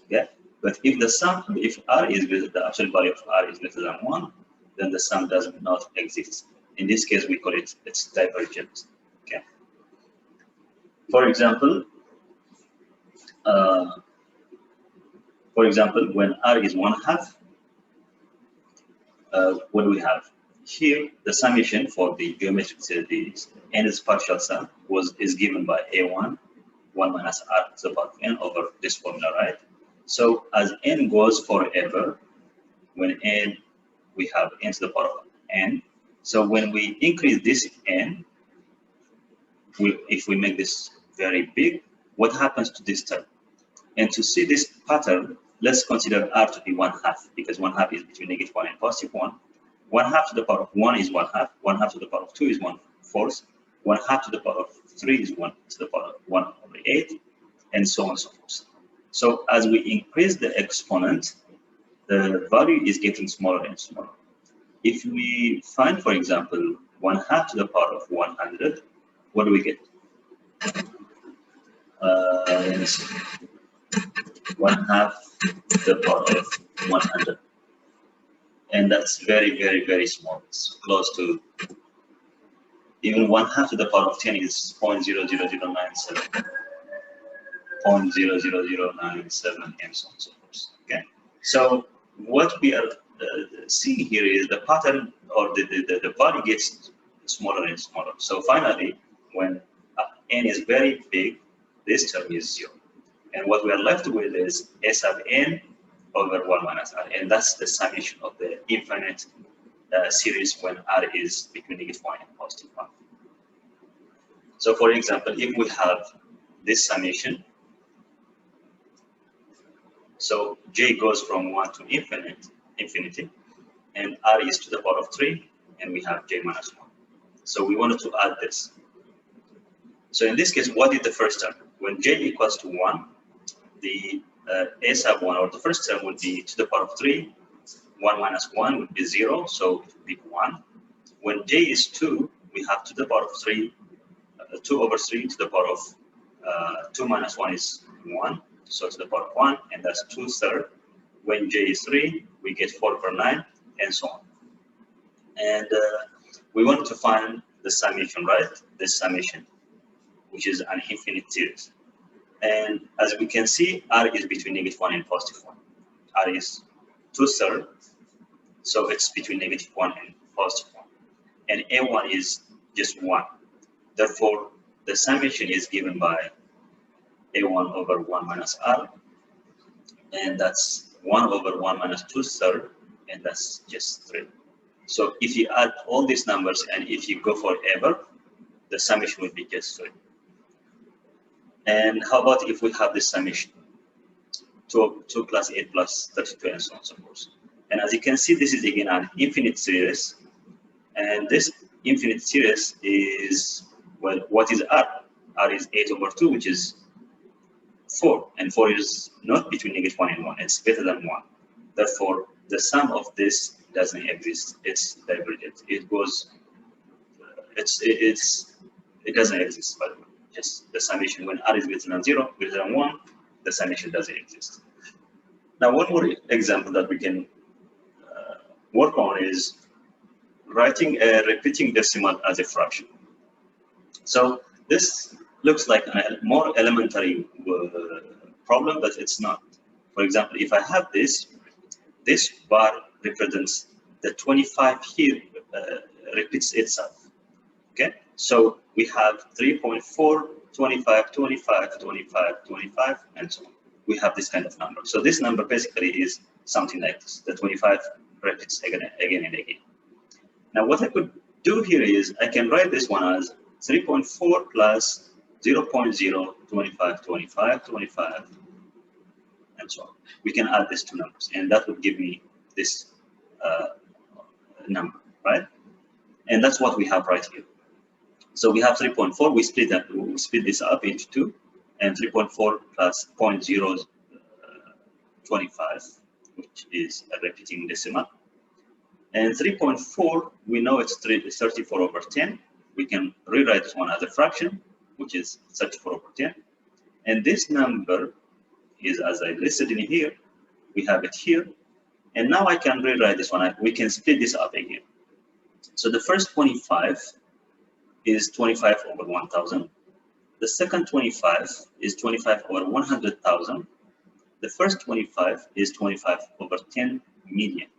Speaker 1: Okay? But if the sum, if r is the absolute value of r is lesser than 1, then the sum does not exist. In this case, we call it its divergent. Okay. For example, when r is 1/2, what do we have? Here, the summation for the geometric series, n's partial sum, is given by a1, 1 minus r to the power of n over this formula, right? So as n goes forever, when n, we have n to the power of n. So when we increase this n, if we make this very big, what happens to this term? And to see this pattern, let's consider r to be 1/2, because 1/2 is between -1 and +1. 1/2 to the power of 1 is 1/2, 1/2 to the power of 2 is 1/4, 1/2 to the power of 3 is 1 to the power of 1/8, and so on and so forth. So as we increase the exponent, the value is getting smaller and smaller. If we find, for example, 1/2 to the power of 100, what do we get? Let me see. 1/2 to the power of 100. And that's very, very, very small. It's close to, even 1/2 to the power of 10 is 0.00097. 0.00097, and so on and so forth. Okay. So what we are seeing here is the pattern, or the value gets smaller and smaller. So finally, when n is very big, this term is 0. And what we are left with is a sub n over 1 minus r. And that's the summation of the infinite series when r is between -1 and +1. So for example, if we have this summation, so j goes from 1 to infinity, and r is to the power of 3, and we have j minus 1. So we wanted to add this. So in this case, what is the first term? When j equals to 1, the a sub 1, or the first term, would be to the power of 3. 1 minus 1 would be 0, so it would be 1. When j is 2, we have to the power of 3, 2 over 3 to the power of 2 minus 1 is 1, so to the power of 1, and that's 2/3. When j is 3, we get 4/9, and so on. And we want to find the summation, right? This summation, which is an infinite series. And as we can see, r is between -1 and +1. R is 2/3, so it's between -1 and +1. And a1 is just 1. Therefore, the summation is given by a1 over 1 minus r, and that's 1 over 1 minus 2/3, and that's just 3. So if you add all these numbers and if you go forever, the summation would be just 3. And how about if we have this summation? 2 plus 8 plus 32, and so on and so forth. And as you can see, this is again an infinite series. And this infinite series is, well, what is r? R is 8 over 2, which is 4. And 4 is not between -1 and 1. It's better than 1. Therefore, the sum of this doesn't exist. It's divergent. It goes. It doesn't exist. By the way, just the summation when r is greater than 0, greater than 1, the summation doesn't exist. Now, one more example that we can work on is writing a repeating decimal as a fraction. So this looks like a more elementary problem, but it's not. For example, if I have this bar represents the 25 here repeats itself. Okay, so we have 3.4, 25, 25, 25, 25, and so on. We have this kind of number. So this number basically is something like this. The 25 repeats again and again. Now what I could do here is I can write this one as 3.4 plus 0.0, 25, 25, 25, and so on. We can add these two numbers, and that would give me this number, right? And that's what we have right here. So we have 3.4. We split this up into 2, and 3.4 plus 0.025, which is a repeating decimal. And 3.4, we know it's 34 over 10. We can rewrite this one as a fraction, which is 34 over 10. And this number is, as I listed in here, we have it here. And now I can rewrite this one. We can split this up again. So the first 25 is 25 over 1,000. The second 25 is 25 over 100,000. The first 25 is 25 over 10 million.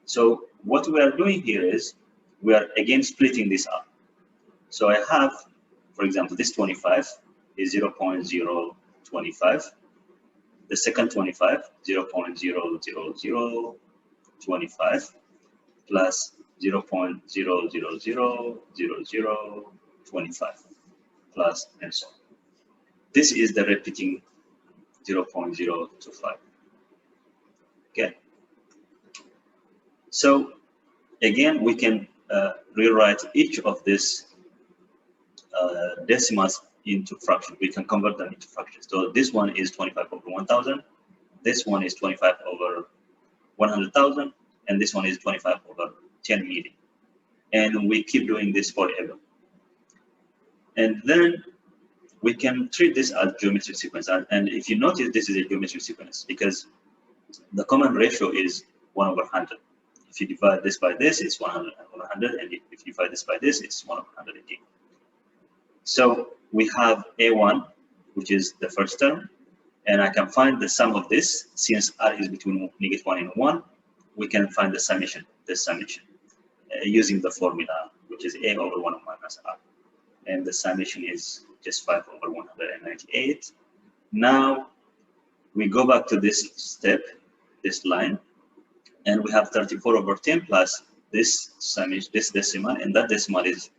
Speaker 1: So what we are doing here is we are again splitting this up. So I have, for example, this 25 is 0.025. The second 25, 0.00025 plus 0.0000025 plus and so on. This is the repeating 0.025. Okay. So again, we can rewrite each of these decimals into fractions. We can convert them into fractions. So this one is 25 over 1,000. This one is 25 over 100,000, and this one is 25 over 10 million. And we keep doing this forever. And then we can treat this as geometric sequence. And if you notice, this is a geometric sequence because the common ratio is 1 over 100. If you divide this by this, it's 100 over 100, and if you divide this by this, it's 1 over 100 again. So we have A1, which is the first term, and I can find the sum of this. Since r is between -1 and 1, we can find the summation, using the formula, which is A over 1 minus r. And the summation is just 5 over 198. Now we go back to this step, this line, and we have 34 over 10 plus this summation, this decimal, and that decimal is,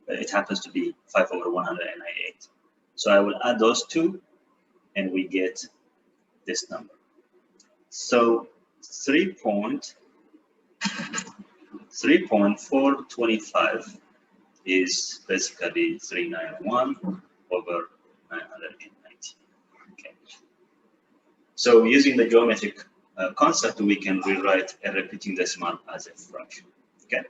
Speaker 1: it happens to be 5 over 198. So I will add those two, and we get this number. So 3.425 is basically 391 over 990. Okay. So using the geometric concept, we can rewrite a repeating decimal as a fraction. Okay.